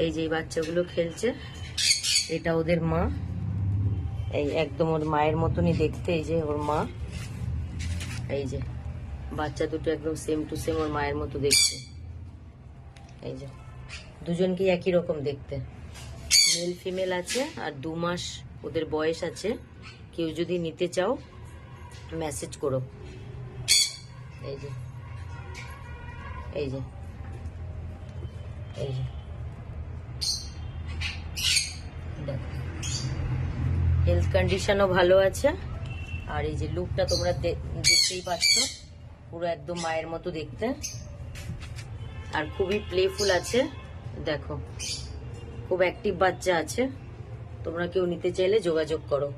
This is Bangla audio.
এই যে বাচ্চাগুলো খেলছে, এটা ওদের মা। এই একদম ওর মায়ের মতনই দেখতে, এই যে ওর মা। এই যে বাচ্চা দুটো একদম সেম টু সেম ওর মায়ের মতো দেখতে। এই যে দুজনকেই একই রকম দেখতে। মেল ফিমেল আছে, আর 2 মাস ওদের বয়স আছে। কেউ যদি নিতে চাও মেসেজ করো। এই যে এই যে এই যে দেখো, হেলথ কন্ডিশনও ভালো আছে। আর এই যে লুকটা তোমরা দেখতেই পাচ্ছ, পুরো একদম মায়ের মতো দেখতে। আর খুবই প্লেফুল আছে, দেখো খুব অ্যাক্টিভ বাচ্চা আছে। তোমরা কেউ নিতে চাইলে যোগাযোগ করো।